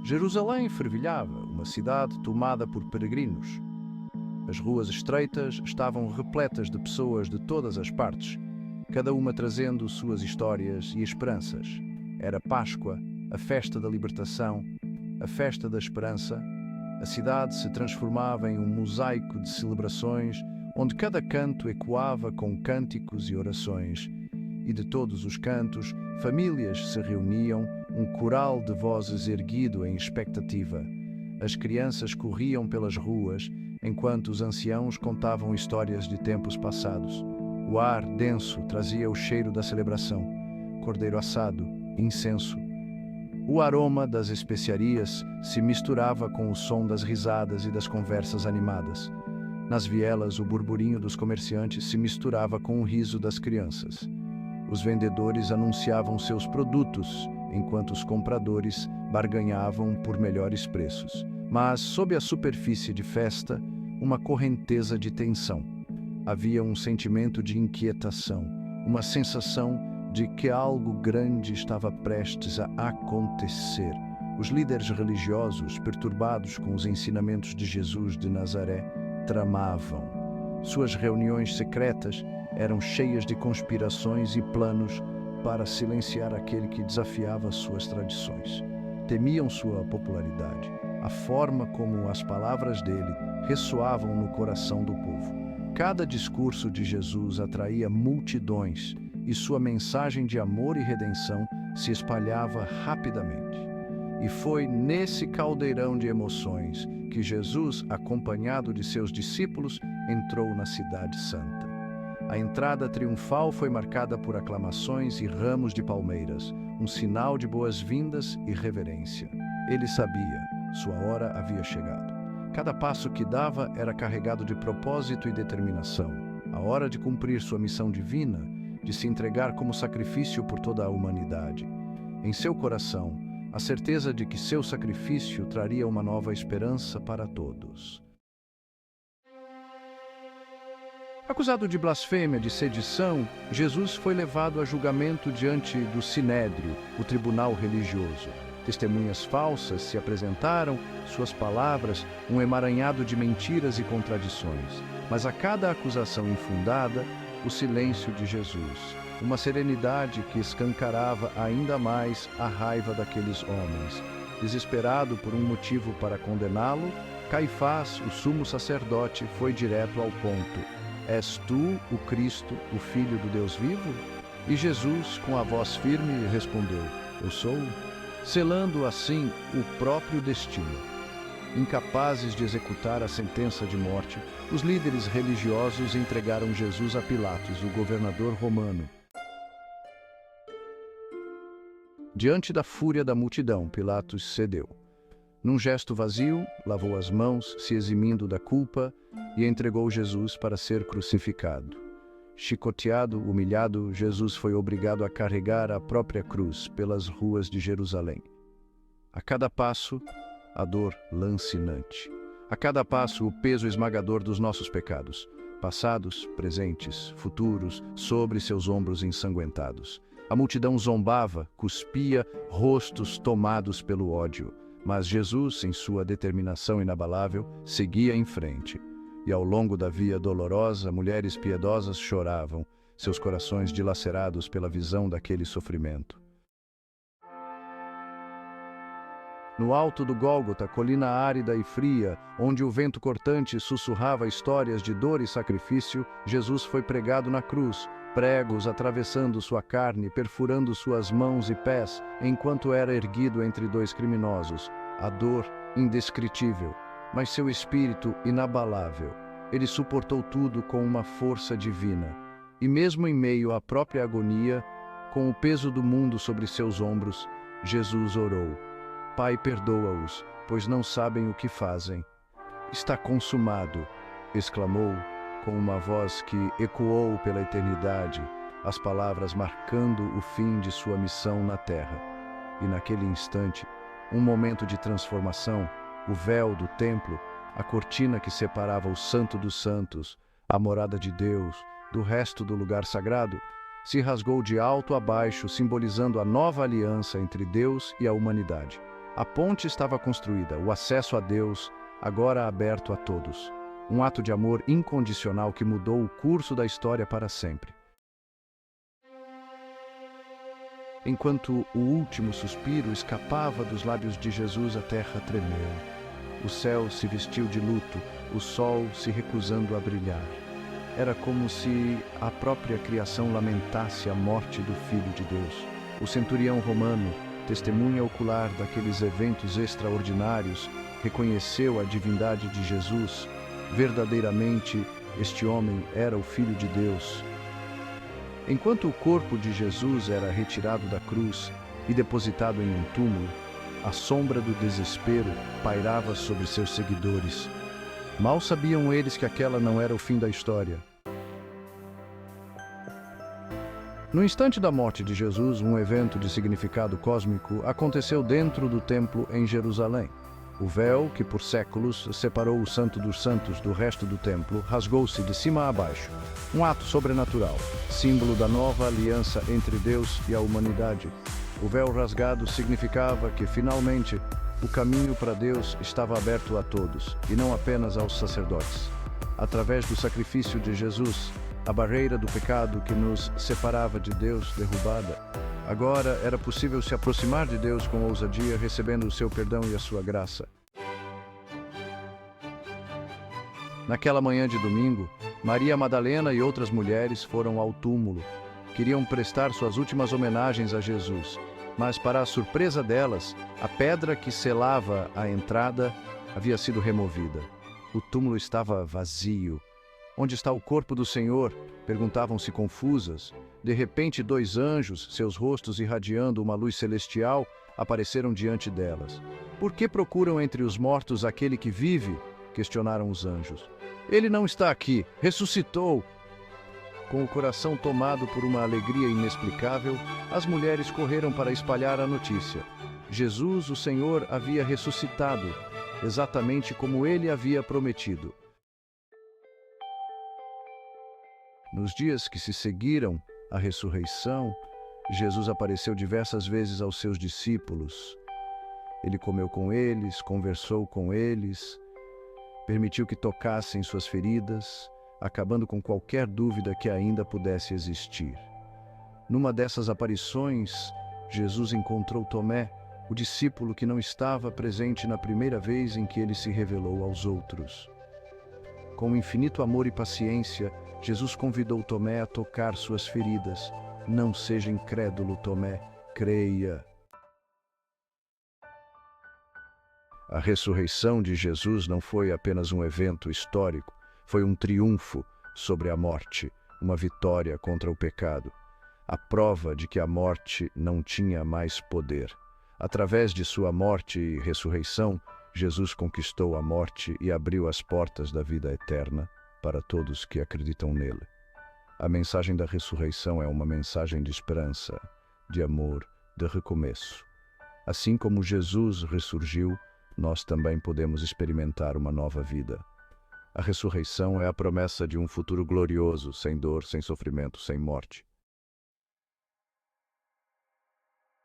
Jerusalém fervilhava, uma cidade tomada por peregrinos. As ruas estreitas estavam repletas de pessoas de todas as partes, cada uma trazendo suas histórias e esperanças. Era Páscoa, a festa da libertação, a festa da esperança. A cidade se transformava em um mosaico de celebrações, onde cada canto ecoava com cânticos e orações. E de todos os cantos, famílias se reuniam, um coral de vozes erguido em expectativa. As crianças corriam pelas ruas, enquanto os anciãos contavam histórias de tempos passados. O ar denso trazia o cheiro da celebração, cordeiro assado, incenso. O aroma das especiarias se misturava com o som das risadas e das conversas animadas. Nas vielas, o burburinho dos comerciantes se misturava com o riso das crianças. Os vendedores anunciavam seus produtos, enquanto os compradores barganhavam por melhores preços. Mas, sob a superfície de festa, uma correnteza de tensão. Havia um sentimento de inquietação, uma sensação de que algo grande estava prestes a acontecer. Os líderes religiosos, perturbados com os ensinamentos de Jesus de Nazaré, tramavam. Suas reuniões secretas eram cheias de conspirações e planos para silenciar aquele que desafiava suas tradições. Temiam sua popularidade, a forma como as palavras dele ressoavam no coração do povo. Cada discurso de Jesus atraía multidões e sua mensagem de amor e redenção se espalhava rapidamente. E foi nesse caldeirão de emoções que Jesus, acompanhado de seus discípulos, entrou na Cidade Santa. A entrada triunfal foi marcada por aclamações e ramos de palmeiras, um sinal de boas-vindas e reverência. Ele sabia, sua hora havia chegado. Cada passo que dava era carregado de propósito e determinação. A hora de cumprir sua missão divina, de se entregar como sacrifício por toda a humanidade. Em seu coração, a certeza de que seu sacrifício traria uma nova esperança para todos. Acusado de blasfêmia, de sedição, Jesus foi levado a julgamento diante do Sinédrio, o tribunal religioso. Testemunhas falsas se apresentaram, suas palavras, um emaranhado de mentiras e contradições. Mas a cada acusação infundada, o silêncio de Jesus, uma serenidade que escancarava ainda mais a raiva daqueles homens. Desesperado por um motivo para condená-lo, Caifás, o sumo sacerdote, foi direto ao ponto. És tu, o Cristo, o Filho do Deus vivo? E Jesus, com a voz firme, respondeu, eu sou, selando assim o próprio destino. Incapazes de executar a sentença de morte, os líderes religiosos entregaram Jesus a Pilatos, o governador romano. Diante da fúria da multidão, Pilatos cedeu. Num gesto vazio, lavou as mãos, se eximindo da culpa, e entregou Jesus para ser crucificado. Chicoteado, humilhado, Jesus foi obrigado a carregar a própria cruz pelas ruas de Jerusalém. A cada passo, a dor lancinante. A cada passo, o peso esmagador dos nossos pecados, passados, presentes, futuros, sobre seus ombros ensanguentados. A multidão zombava, cuspia, rostos tomados pelo ódio. Mas Jesus, em sua determinação inabalável, seguia em frente. E ao longo da via dolorosa, mulheres piedosas choravam, seus corações dilacerados pela visão daquele sofrimento. No alto do Gólgota, colina árida e fria, onde o vento cortante sussurrava histórias de dor e sacrifício, Jesus foi pregado na cruz, pregos atravessando sua carne, perfurando suas mãos e pés, enquanto era erguido entre dois criminosos. A dor indescritível, mas seu espírito inabalável. Ele suportou tudo com uma força divina. E mesmo em meio à própria agonia, com o peso do mundo sobre seus ombros, Jesus orou. Pai, perdoa-os, pois não sabem o que fazem. Está consumado, exclamou, com uma voz que ecoou pela eternidade, as palavras marcando o fim de sua missão na terra. E naquele instante, um momento de transformação, o véu do templo, a cortina que separava o Santo dos Santos, a morada de Deus, do resto do lugar sagrado, se rasgou de alto a baixo, simbolizando a nova aliança entre Deus e a humanidade. A ponte estava construída, o acesso a Deus agora aberto a todos. Um ato de amor incondicional que mudou o curso da história para sempre. Enquanto o último suspiro escapava dos lábios de Jesus, a terra tremeu. O céu se vestiu de luto, o sol se recusando a brilhar. Era como se a própria criação lamentasse a morte do Filho de Deus. O centurião romano, testemunha ocular daqueles eventos extraordinários, reconheceu a divindade de Jesus. Verdadeiramente, este homem era o Filho de Deus. Enquanto o corpo de Jesus era retirado da cruz e depositado em um túmulo, a sombra do desespero pairava sobre seus seguidores. Mal sabiam eles que aquela não era o fim da história. No instante da morte de Jesus, um evento de significado cósmico aconteceu dentro do templo em Jerusalém. O véu, que por séculos separou o Santo dos Santos do resto do templo, rasgou-se de cima a baixo. Um ato sobrenatural, símbolo da nova aliança entre Deus e a humanidade. O véu rasgado significava que, finalmente, o caminho para Deus estava aberto a todos, e não apenas aos sacerdotes. Através do sacrifício de Jesus, a barreira do pecado que nos separava de Deus derrubada, agora era possível se aproximar de Deus com ousadia, recebendo o seu perdão e a sua graça. Naquela manhã de domingo, Maria Madalena e outras mulheres foram ao túmulo. Queriam prestar suas últimas homenagens a Jesus, mas, para a surpresa delas, a pedra que selava a entrada havia sido removida. O túmulo estava vazio. Onde está o corpo do Senhor? Perguntavam-se confusas. De repente, 2 anjos, seus rostos irradiando uma luz celestial, apareceram diante delas. Por que procuram entre os mortos aquele que vive? Questionaram os anjos. Ele não está aqui, ressuscitou! Com o coração tomado por uma alegria inexplicável, as mulheres correram para espalhar a notícia. Jesus, o Senhor, havia ressuscitado, exatamente como ele havia prometido. Nos dias que se seguiram à ressurreição, Jesus apareceu diversas vezes aos seus discípulos. Ele comeu com eles, conversou com eles, permitiu que tocassem suas feridas, acabando com qualquer dúvida que ainda pudesse existir. Numa dessas aparições, Jesus encontrou Tomé, o discípulo que não estava presente na primeira vez em que ele se revelou aos outros. Com infinito amor e paciência, Jesus convidou Tomé a tocar suas feridas. Não seja incrédulo, Tomé, creia. A ressurreição de Jesus não foi apenas um evento histórico, foi um triunfo sobre a morte, uma vitória contra o pecado. A prova de que a morte não tinha mais poder. Através de sua morte e ressurreição, Jesus conquistou a morte e abriu as portas da vida eterna para todos que acreditam nele. A mensagem da ressurreição é uma mensagem de esperança, de amor, de recomeço. Assim como Jesus ressurgiu, nós também podemos experimentar uma nova vida. A ressurreição é a promessa de um futuro glorioso, sem dor, sem sofrimento, sem morte.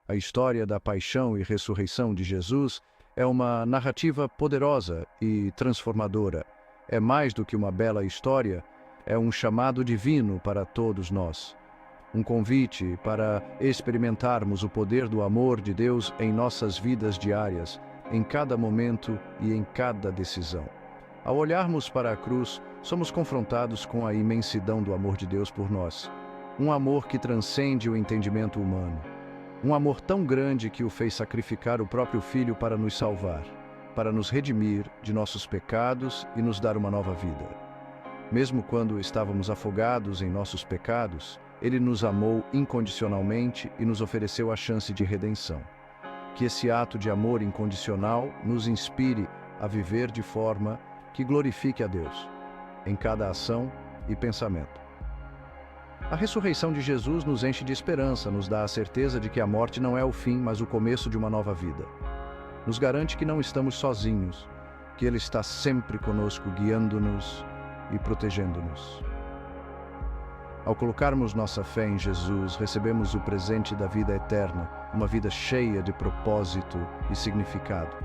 A história da paixão e ressurreição de Jesus é uma narrativa poderosa e transformadora. É mais do que uma bela história, é um chamado divino para todos nós. Um convite para experimentarmos o poder do amor de Deus em nossas vidas diárias, em cada momento e em cada decisão. Ao olharmos para a cruz, somos confrontados com a imensidão do amor de Deus por nós. Um amor que transcende o entendimento humano. Um amor tão grande que o fez sacrificar o próprio Filho para nos salvar, para nos redimir de nossos pecados e nos dar uma nova vida. Mesmo quando estávamos afogados em nossos pecados, Ele nos amou incondicionalmente e nos ofereceu a chance de redenção. Que esse ato de amor incondicional nos inspire a viver de forma que glorifique a Deus, em cada ação e pensamento. A ressurreição de Jesus nos enche de esperança, nos dá a certeza de que a morte não é o fim, mas o começo de uma nova vida. Nos garante que não estamos sozinhos, que Ele está sempre conosco, guiando-nos e protegendo-nos. Ao colocarmos nossa fé em Jesus, recebemos o presente da vida eterna, uma vida cheia de propósito e significado.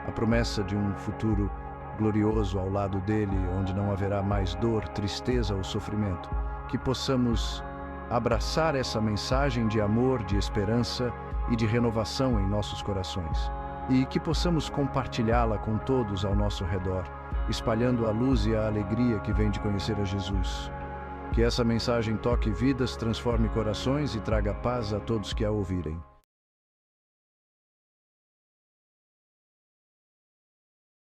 A promessa de um futuro glorioso ao lado dele, onde não haverá mais dor, tristeza ou sofrimento. Que possamos abraçar essa mensagem de amor, de esperança e de renovação em nossos corações. E que possamos compartilhá-la com todos ao nosso redor, espalhando a luz e a alegria que vem de conhecer a Jesus. Que essa mensagem toque vidas, transforme corações e traga paz a todos que a ouvirem.